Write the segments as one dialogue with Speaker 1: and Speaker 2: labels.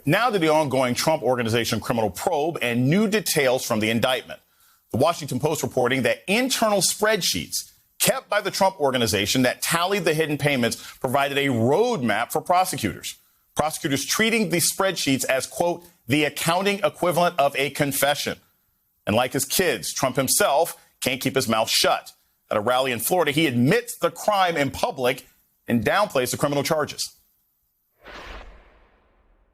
Speaker 1: Now to the ongoing Trump Organization criminal probe and new details from the indictment. The Washington Post reporting that internal spreadsheets kept by the Trump Organization that tallied the hidden payments provided a roadmap for prosecutors. Prosecutors treating the spreadsheets as, quote, the accounting equivalent of a confession. And like his kids, Trump himself can't keep his mouth shut. At a rally in Florida, he admits the crime in public and downplays the criminal charges.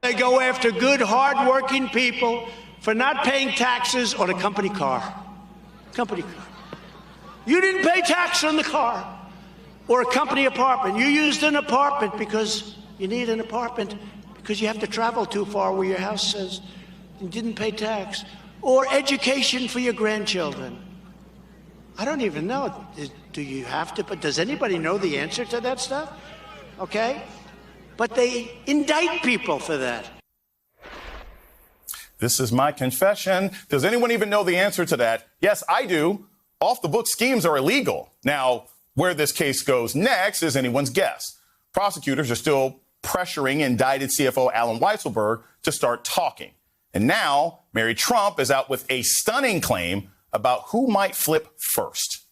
Speaker 2: They go after good, hard-working people for not paying taxes on a company car. Company car. You didn't pay tax on the car or a company apartment. You used an apartment because you need an apartment because you have to travel too far where your house says you didn't pay tax. Or education for your grandchildren. I don't even know. Do you have to? But does anybody know the answer to that stuff? Okay? But they indict people for that.
Speaker 1: This is my confession. Does anyone even know the answer to that? Yes, I do. Off-the-book schemes are illegal. Now, where this case goes next is anyone's guess. Prosecutors are still pressuring indicted CFO Alan Weisselberg to start talking. And now, Mary Trump is out with a stunning claim about who might flip first.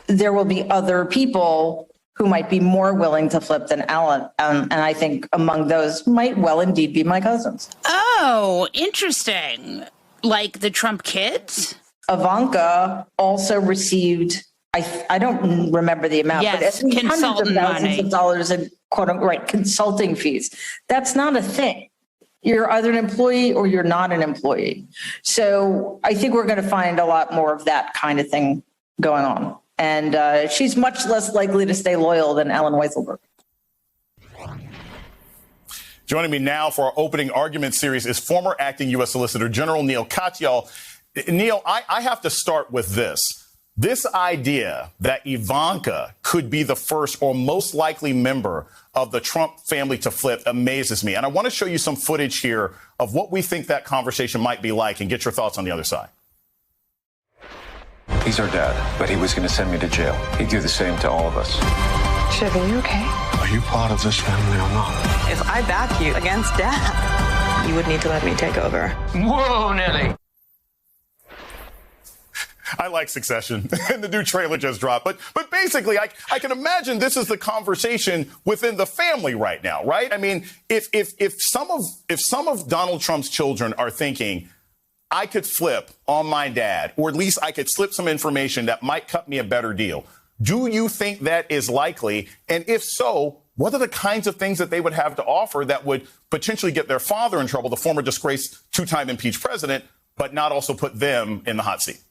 Speaker 3: There will be other people who might be more willing to flip than Alan. And I think among those might well indeed be my cousins.
Speaker 4: Oh, interesting. Like the Trump kids?
Speaker 3: Ivanka also received, I don't remember the amount,
Speaker 4: yes,
Speaker 3: but hundreds of thousands
Speaker 4: money.
Speaker 3: of dollars in quote unquote right, consulting fees. That's not a thing. You're either an employee or you're not an employee. So I think we're going to find a lot more of that kind of thing going on. And she's much less likely to stay loyal than Alan Weisselberg.
Speaker 1: Joining me now for our opening argument series is former acting U.S. Solicitor General Neil Katyal. Neil, I have to start with this. This idea that Ivanka could be the first or most likely member of the Trump family to flip amazes me. And I want to show you some footage here of what we think that conversation might be like and get your thoughts on the other side.
Speaker 5: He's our dad, but he was going to send me to jail. He'd do the same to all of us.
Speaker 6: Chevy, you okay?
Speaker 7: Are you part of this family or not?
Speaker 6: If I back you against Dad, you would need to let me take over.
Speaker 5: Whoa, Nelly.
Speaker 1: I like Succession, and the new trailer just dropped. But basically, I can imagine this is the conversation within the family right now, right? I mean, if some of Donald Trump's children are thinking, I could flip on my dad, or at least I could slip some information that might cut me a better deal, do you think that is likely? And if so, what are the kinds of things that they would have to offer that would potentially get their father in trouble, the former disgraced two-time impeached president, but not also put them in the hot seat?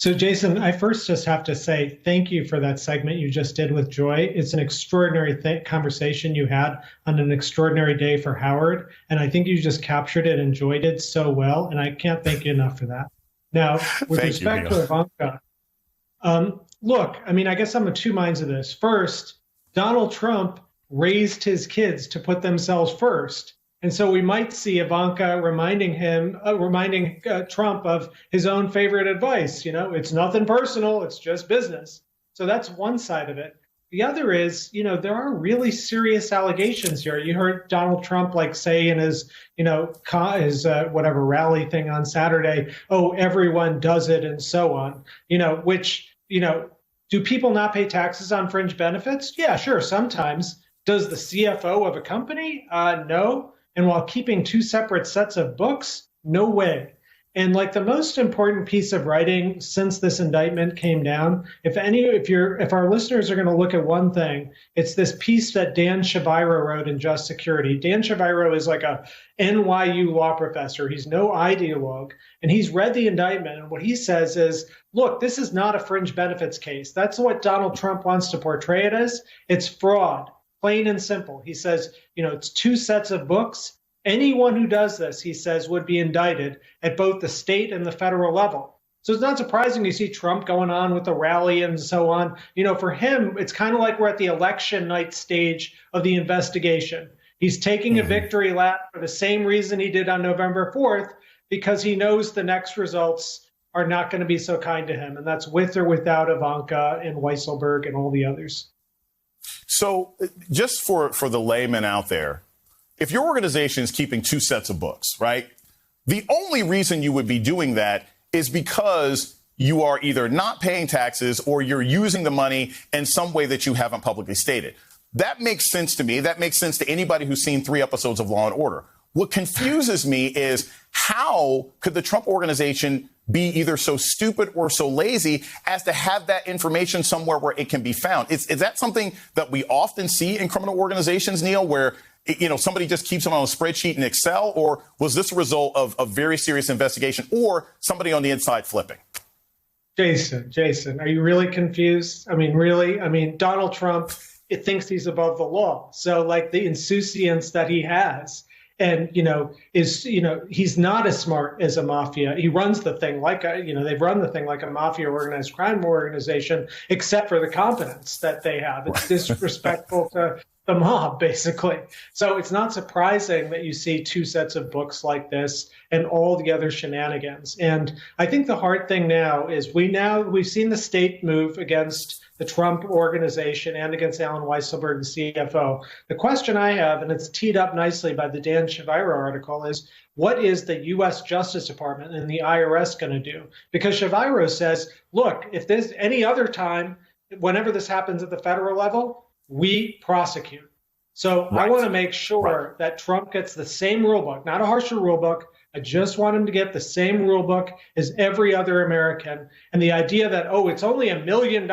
Speaker 8: So, Jason, I first just have to say thank you for that segment you just did with Joy. It's an extraordinary conversation you had on an extraordinary day for Howard. And I think you just captured it and Joy did so well. And I can't thank you enough for that. Now, with respect to Ivanka, look, I mean, I guess I'm of two minds of this. First, Donald Trump raised his kids to put themselves first. And so we might see Ivanka reminding Trump of his own favorite advice. You know, it's nothing personal. It's just business. So that's one side of it. The other is, you know, there are really serious allegations here. You heard Donald Trump say in his, whatever rally thing on Saturday, oh, everyone does it and so on, do people not pay taxes on fringe benefits? Yeah, sure. Sometimes. Does the CFO of a company? No. And while keeping two separate sets of books, no way. And the most important piece of writing since this indictment came down, if our listeners are going to look at one thing, it's this piece that Dan Shaviro wrote in Just Security. Dan Shaviro is like a NYU law professor. He's no ideologue. And he's read the indictment. And what he says is, look, this is not a fringe benefits case. That's what Donald Trump wants to portray it as. It's fraud. Plain and simple. He says, it's two sets of books. Anyone who does this, he says, would be indicted at both the state and the federal level. So it's not surprising to see Trump going on with the rally and so on. For him, it's kind of like we're at the election night stage of the investigation. He's taking a victory lap for the same reason he did on November 4th, because he knows the next results are not going to be so kind to him. And that's with or without Ivanka and Weisselberg and all the others.
Speaker 1: So just for the layman out there, if your organization is keeping 2 sets of books, right, the only reason you would be doing that is because you are either not paying taxes or you're using the money in some way that you haven't publicly stated. That makes sense to me. That makes sense to anybody who's seen 3 episodes of Law and Order. What confuses me is how could the Trump organization be either so stupid or so lazy as to have that information somewhere where it can be found? Is that something that we often see in criminal organizations, Neil, where somebody just keeps it on a spreadsheet in Excel, or was this a result of a very serious investigation or somebody on the inside flipping?
Speaker 8: Jason, are you really confused? I mean, really? I mean, Donald Trump, it thinks he's above the law. So like the insouciance that he has and, he's not as smart as a mafia. He runs the thing like, they've run the thing like a mafia organized crime organization, except for the competence that they have. It's disrespectful to the mob, basically. So it's not surprising that you see 2 sets of books like this and all the other shenanigans. And I think the hard thing now is we've seen the state move against the Trump organization and against Alan Weisselberg, the CFO. The question I have, and it's teed up nicely by the Dan Shaviro article, is what is the U.S. Justice Department and the IRS going to do? Because Shaviro says, look, if there's any other time, whenever this happens at the federal level, we prosecute. So right. I want to make sure that Trump gets the same rule book, not a harsher rule book. I just want him to get the same rule book as every other American. And the idea that, it's only $1 million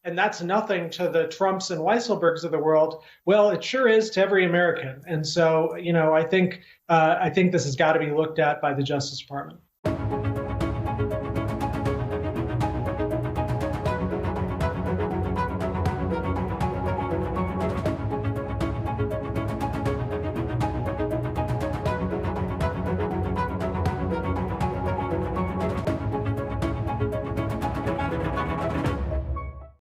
Speaker 8: and that's nothing to the Trumps and Weisselbergs of the world. Well, it sure is to every American. And so, I think this has got to be looked at by the Justice Department.